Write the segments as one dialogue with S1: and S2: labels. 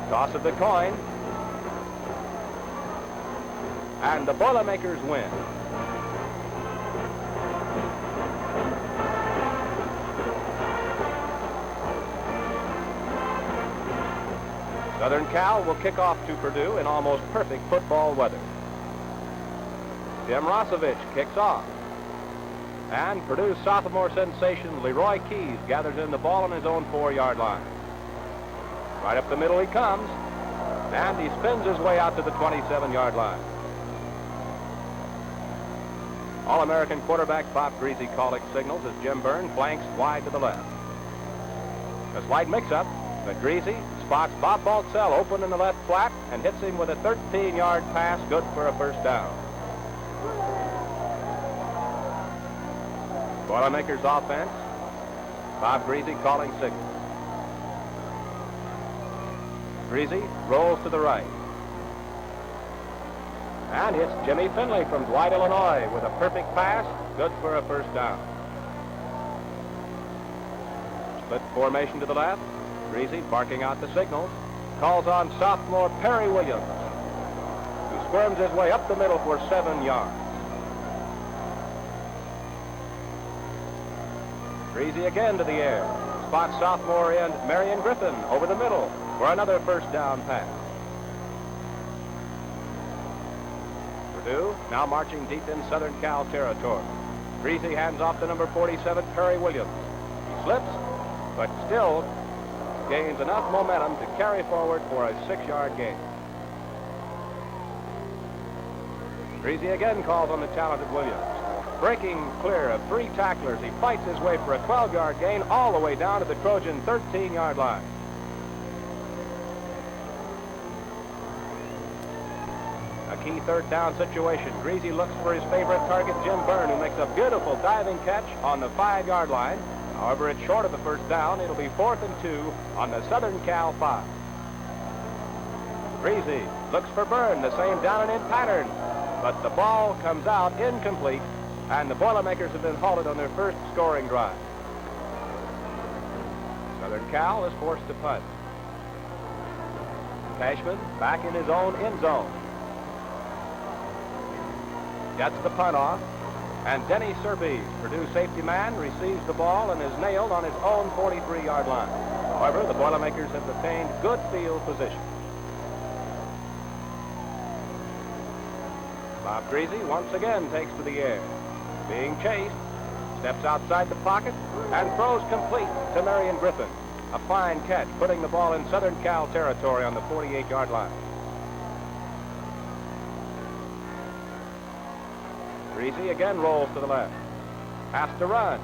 S1: Toss of the coin. And the Boilermakers win. Southern Cal will kick off to Purdue in almost perfect football weather. Jim Rosovich kicks off. And Purdue's sophomore sensation, Leroy Keys, gathers in the ball on his own 4-yard line. Right up the middle he comes, and he spins his way out to the 27-yard line. All-American quarterback Bob Greasy calling signals as Jim Byrne flanks wide to the left. A slight mix-up, but Greasy spots Bob Baltzell open in the left flat and hits him with a 13-yard pass, good for a first down. Boilermakers offense, Bob Greasy calling signals. Greasy rolls to the right and hits Jimmy Finley from Dwight, Illinois with a perfect pass, good for a first down. Split formation to the left. Greasy barking out the signals, calls on sophomore Perry Williams, who squirms his way up the middle for 7 yards. Greasy again to the air, spots sophomore end Marion Griffin over the middle for another first down pass. Purdue now marching deep in Southern Cal territory. Greasy hands off to number 47, Perry Williams. He slips, but still gains enough momentum to carry forward for a 6-yard gain. Greasy again calls on the talented Williams. Breaking clear of 3 tacklers, he fights his way for a 12-yard gain all the way down to the Trojan 13-yard line. A key third down situation. Greasy looks for his favorite target, Jim Byrne, who makes a beautiful diving catch on the 5-yard line. However, it's short of the first down. It'll be 4th and 2 on the Southern Cal 5. Greasy looks for Byrne, the same down and in pattern, but the ball comes out incomplete, and the Boilermakers have been halted on their first scoring drive. Southern Cal is forced to punt. Cashman back in his own end zone. Gets the punt off, and Denny Serby, Purdue safety man, receives the ball and is nailed on his own 43-yard line. However, the Boilermakers have obtained good field position. Bob Greasy once again takes to the air. Being chased, steps outside the pocket, and throws complete to Marion Griffin. A fine catch, putting the ball in Southern Cal territory on the 48-yard line. Greasy again rolls to the left. Has to run.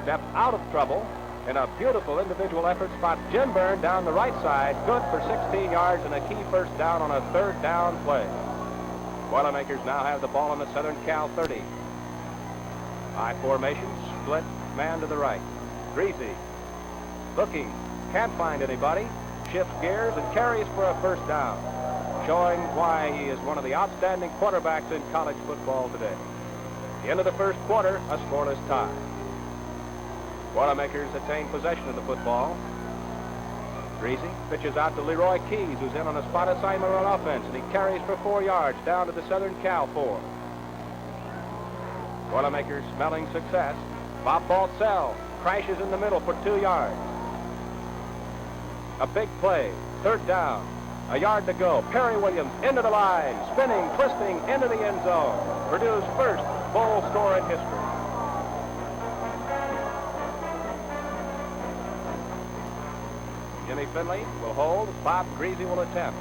S1: Steps out of trouble in a beautiful individual effort, spots Jim Byrne down the right side, good for 16 yards and a key first down on a 3rd down play. Boilermakers now have the ball on the Southern Cal 30. High formation, split man to the right. Greasy looking, can't find anybody, shifts gears and carries for a first down, showing why he is one of the outstanding quarterbacks in college football today. At the end of the first quarter, a scoreless tie. Boilermakers attain possession of the football. Greasy pitches out to Leroy Keys, who's in on a spot assignment on offense, and he carries for 4 yards down to the Southern Cal 4. Boilermakers smelling success. Bob Baltzell crashes in the middle for 2 yards. A big play, 3rd down, a yard to go. Perry Williams into the line, spinning, twisting into the end zone. Purdue's first full score in history. Jimmy Finley will hold. Bob Greasy will attempt.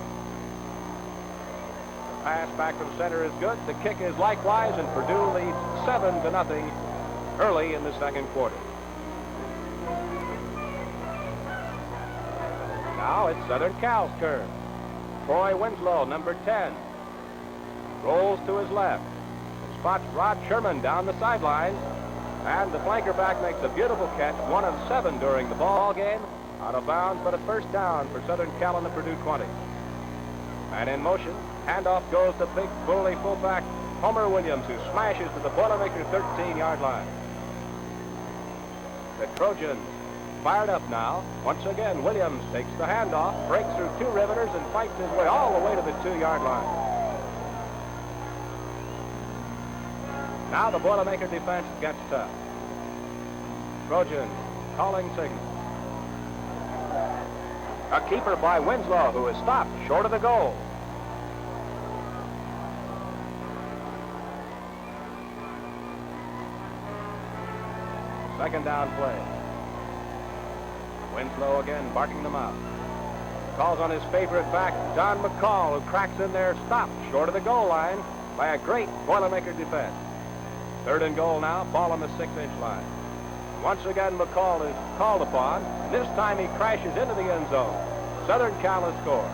S1: The pass back from center is good. The kick is likewise, and Purdue leads 7-0 early in the second quarter. Now it's Southern Cal's turn. Troy Winslow, number 10, rolls to his left and spots Rod Sherman down the sidelines, and the flanker back makes a beautiful catch, 1 of 7 during the ball game, out of bounds, but a first down for Southern Cal on the Purdue 20. And in motion, handoff goes to big bully fullback Homer Williams, who smashes to the Boilermakers 13-yard line. The Trojans fired up now. Once again, Williams takes the handoff, breaks through two riveters, and fights his way all the way to the 2-yard line. Now the Boilermaker defense gets tough. Trojans calling signal. A keeper by Winslow, who is stopped short of the goal. Second down play. Winslow again barking them out. Calls on his favorite back, John McCall, who cracks in there, stopped short of the goal line by a great Boilermaker defense. Third and goal now, ball on the 6-inch line. Once again, McCall is called upon. This time he crashes into the end zone. Southern Cal has scored.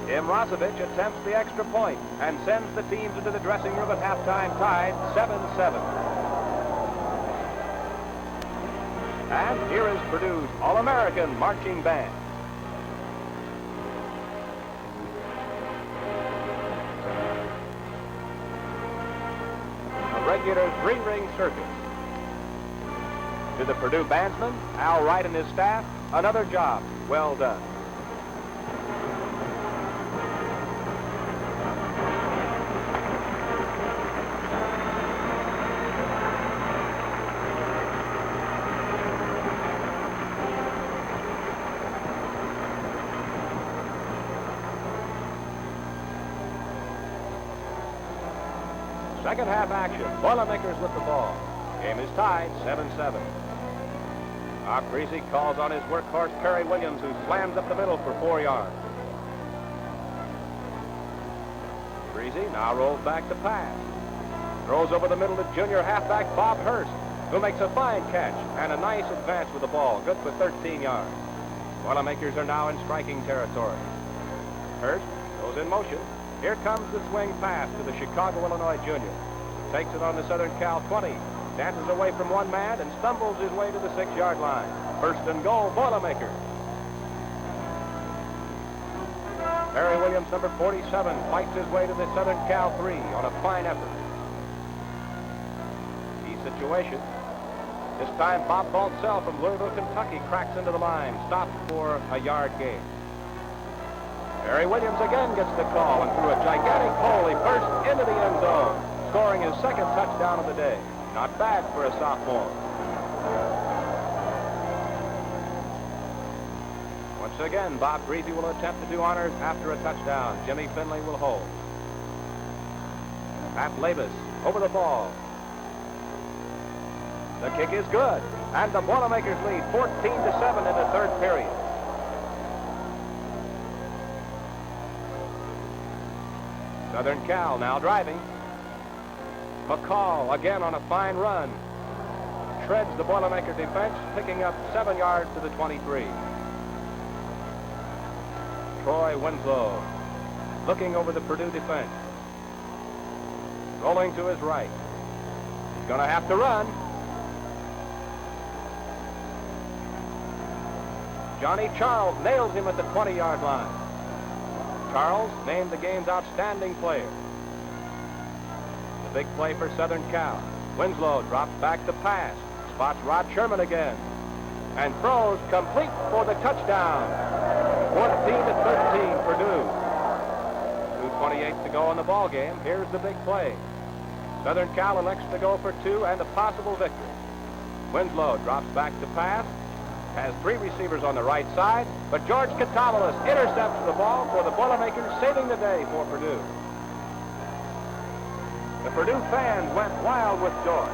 S1: Tim Rosevich attempts the extra point and sends the teams into the dressing room at halftime tied 7-7. And here is Purdue's All-American Marching Band. A regular 3-ring circus. To the Purdue bandsman, Al Wright and his staff, another job well done. Second half action. Boilermakers with the ball. Game is tied 7-7. Doc Greasy calls on his workhorse Perry Williams, who slams up the middle for 4 yards. Greasy now rolls back to pass. Throws over the middle to junior halfback Bob Hurst, who makes a fine catch and a nice advance with the ball. Good for 13 yards. Boilermakers are now in striking territory. Hurst goes in motion. Here comes the swing pass to the Chicago, Illinois junior. Takes it on the Southern Cal 20. Dances away from one man and stumbles his way to the 6-yard line. First and goal, Boilermakers. Perry Williams, number 47, fights his way to the Southern Cal 3 on a fine effort. Key situation. This time, Bob Baltzell from Louisville, Kentucky, cracks into the line, stopped for a yard gain. Perry Williams again gets the call, and through a gigantic hole, he bursts into the end zone, scoring his second touchdown of the day. Not bad for a sophomore. Once again, Bob Greasy will attempt to do honors after a touchdown. Jimmy Finley will hold. Pat Labus over the ball. The kick is good, and the Boilermakers lead 14-7 in the third period. Southern Cal now driving. McCall again on a fine run. Shreds the Boilermaker defense, picking up 7 yards to the 23. Troy Winslow looking over the Purdue defense. Rolling to his right. He's going to have to run. Johnny Charles nails him at the 20-yard line. Charles named the game's outstanding player. The big play for Southern Cal. Winslow drops back to pass. Spots Rod Sherman again. And throws complete for the touchdown. 14-13 Purdue. 2:28 to go in the ball game. Here's the big play. Southern Cal elects to go for 2 and a possible victory. Winslow drops back to pass. Has 3 receivers on the right side, but George Katamalis intercepts the ball for the Boilermakers, saving the day for Purdue. The Purdue fans went wild with joy.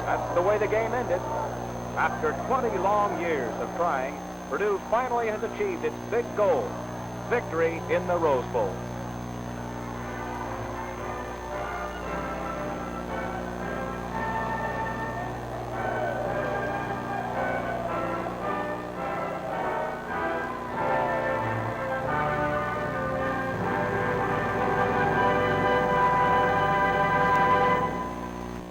S1: That's the way the game ended. After 20 long years of trying, Purdue finally has achieved its big goal, victory in the Rose Bowl.